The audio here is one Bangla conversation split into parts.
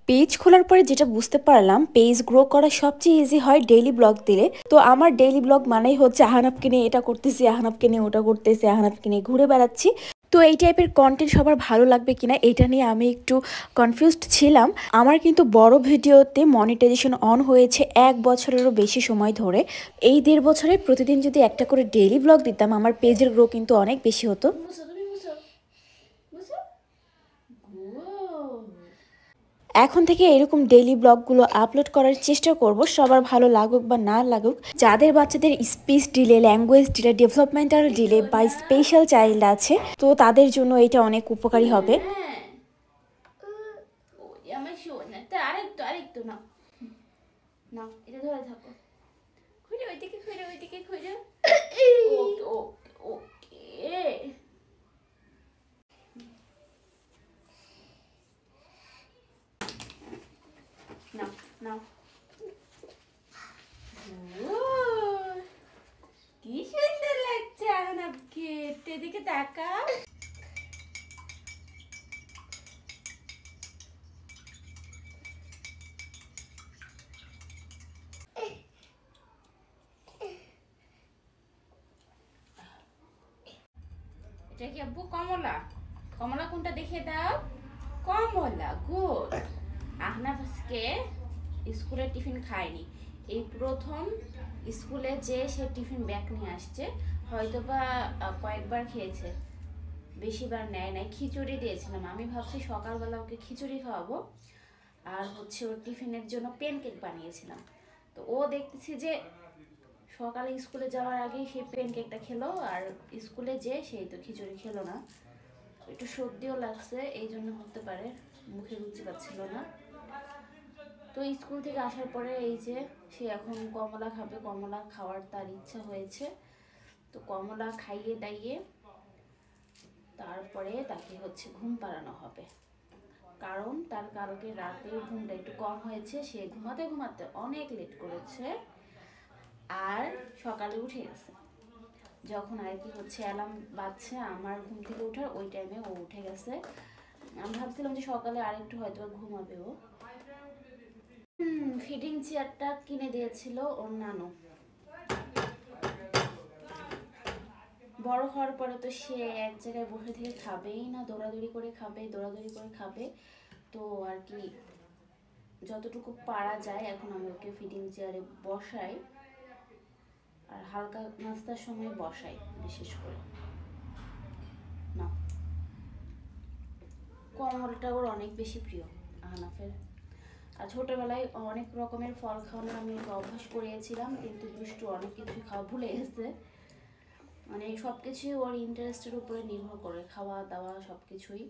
পেজ খোলার পরে যেটা বুঝতে পারলাম, পেজ গ্রো করা সবচেয়ে ইজি হয় ডেইলি ব্লগ দিলে। তো আমার ডেইলি ব্লগ মানেই হচ্ছে আহনাফকে নিয়ে এটা করতেছি, আহনাফকে নিয়ে ওটা করতেছি, আহনাফকে নিয়ে ঘুরে বেড়াচ্ছি। তো এই টাইপের কন্টেন্ট সবার ভালো লাগবে কিনা এটা নিয়ে আমি একটু কনফিউজড ছিলাম। আমার কিন্তু বড় ভিডিওতে মনিটাইজেশন অন হয়েছে 1 বছরেরও বেশি সময় ধরে। এই 1.5 বছরে প্রতিদিন যদি একটা করে ডেইলি ব্লগ দিতাম, আমার পেজের গ্রো কিন্তু অনেক বেশি হতো। এখন থেকে এরকম ডেইলি ব্লগগুলো আপলোড করার চেষ্টা করব, সবার ভালো লাগুক বা না লাগুক। যাদের বাচ্চাদের speech delay, language delay, developmental delay বা স্পেশাল চাইল্ড আছে, তো তাদের জন্য এটা অনেক উপকারী হবে। আরেকটু না না, এটা ধরে থাকো, ঘুরে ওইদিকে, ঘুরে ওইদিকে, ঘুরে। ওকে ওকে ওকে, নাও নাও। কি সুন্দর লাগছে আহনাবকে, এদিকে তাকা। এটা কি আব্বু? কমলা? কমলা কোনটা দেখিয়ে দাও। কমলা, গুড। আহনাব আজকে স্কুলে টিফিন খায়নি, এই প্রথম স্কুলে যে সে টিফিন ব্যাগ নিয়ে আসছে। হয়তোবা কয়েকবার খেয়েছে, বেশিবার নেয় নাই। খিচুড়ি দিয়েছিলাম, আমি ভাবছি সকালবেলা ওকে খিচুড়ি খাওয়াবো, আর হচ্ছে ওর টিফিনের জন্য প্যানকেক বানিয়েছিলাম। তো ও দেখতেছি যে সকালে স্কুলে যাওয়ার আগেই সে প্যানকেকটা খেলো, আর স্কুলে যে সেই তো খিচুড়ি খেলো না। একটু সর্দিও লাগছে, এই জন্য হতে পারে মুখে রুচি পাচ্ছিল না। তো স্কুল থেকে আসার পরে এই যে সে এখন কমলা খাবে, কমলা খাওয়ার তার ইচ্ছা হয়েছে। তো কমলা খাইয়ে দাইয়ে তারপরে তাকে হচ্ছে ঘুম পাড়ানো হবে, কারণ তার কালকে রাতে ঘুমটা একটু কম হয়েছে। সে ঘুমাতে ঘুমাতে অনেক লেট করেছে, আর সকালে উঠে গেছে। যখন আর কি হচ্ছে অ্যালার্ম বাজছে আমার ঘুম থেকে ওঠার, ওই টাইমে ও উঠে গেছে। আমি ভাবছিলাম যে সকালে আরেকটু হয়তো ঘুমাবে ও। ফিডিং চেয়ারটা কিনে দিয়েছিল ওর নানু। বড় হওয়ার পরে তো সে এক জায়গায় বসে থেকে খাবেই না, দৌড়াদৌড়ি করে খাবে, দৌড়াদৌড়ি করে খাবে। তো আর কি যতটুকু পারা যায় এখন আমি ওকে ফিডিং চেয়ারে বসাই, আর হালকা নাস্তার সময় বসাই বিশেষ করে। না, কমলটা ওর অনেক বেশি প্রিয় আহনাফের। আর ছোটবেলায় অনেক রকমের ফল খাওয়ানোর আমি ওকে অভ্যাস করিয়েছিলাম, কিন্তু দুষ্টু অনেক কিছুই খাওয়া ভুলে গেছে। মানে সব কিছুই ওর ইন্টারেস্টের উপরে নির্ভর করে, খাওয়া দাওয়া সব কিছুই।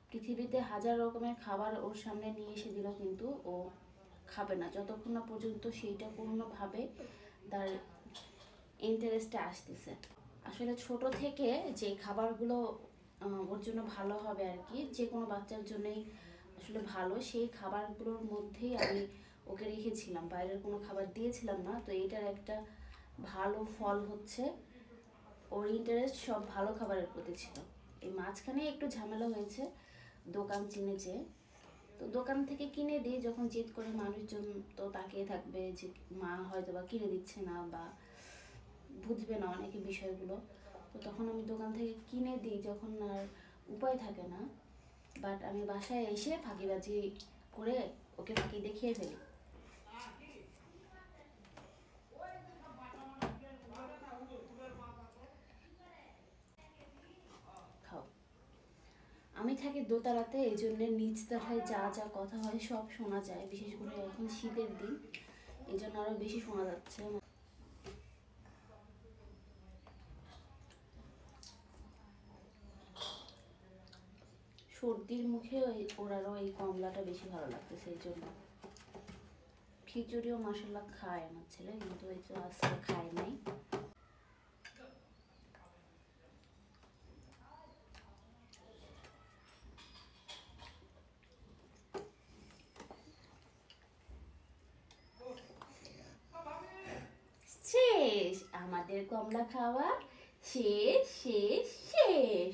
পৃথিবীতে হাজার রকমের খাবার ওর সামনে নিয়ে এসে দিল, কিন্তু ও খাবে না যতক্ষণ না পর্যন্ত সেইটা কোনোভাবে তার ইন্টারেস্টে আসতেছে। আসলে ছোট থেকে যে খাবারগুলো ওর জন্য ভালো হবে আর কি, যে কোনো বাচ্চার জন্যই আসলে ভালো, সেই খাবারগুলোর মধ্যেই আমি ওকে রেখেছিলাম, বাইরের কোনো খাবার দিয়েছিলাম না। তো এইটার একটা ভালো ফল হচ্ছে ওর ইন্টারেস্ট সব ভালো খাবারের প্রতি ছিল। এই মাঝখানে একটু ঝামেলা হয়েছে, দোকান চিনেছে। তো দোকান থেকে কিনে দিই যখন জেদ করে মানুষজন, তো তাকিয়ে থাকবে যে মা হয়তো বা কিনে দিচ্ছে না, বা বুঝবে না অনেকে বিষয়গুলো। তো তখন আমি দোকান থেকে কিনে দিই যখন আর উপায় থাকে না। বাট আমি বাসায় এসে ফাঁকিবাজি করে ওকে ফাঁকি দেখিয়ে ফেলি। খাও। আমি থাকি দোতলাতে, এই জন্য নিচতলায় যা যা কথা হয় সব শোনা যায়, বিশেষ করে এখন শীতের দিন, এই জন্য আরো বেশি শোনা যাচ্ছে। সর্দির মুখে ওর আরও এই কমলাটা বেশি ভালো লাগতেছে, এই জন্য। খিচুড়িও মাসাল্লাহ খায় আমার ছেলে, কিন্তু এই তো আজকে খায় নাই। শেষ আমাদের কমলা খাওয়া, শেষ শেষ শেষ।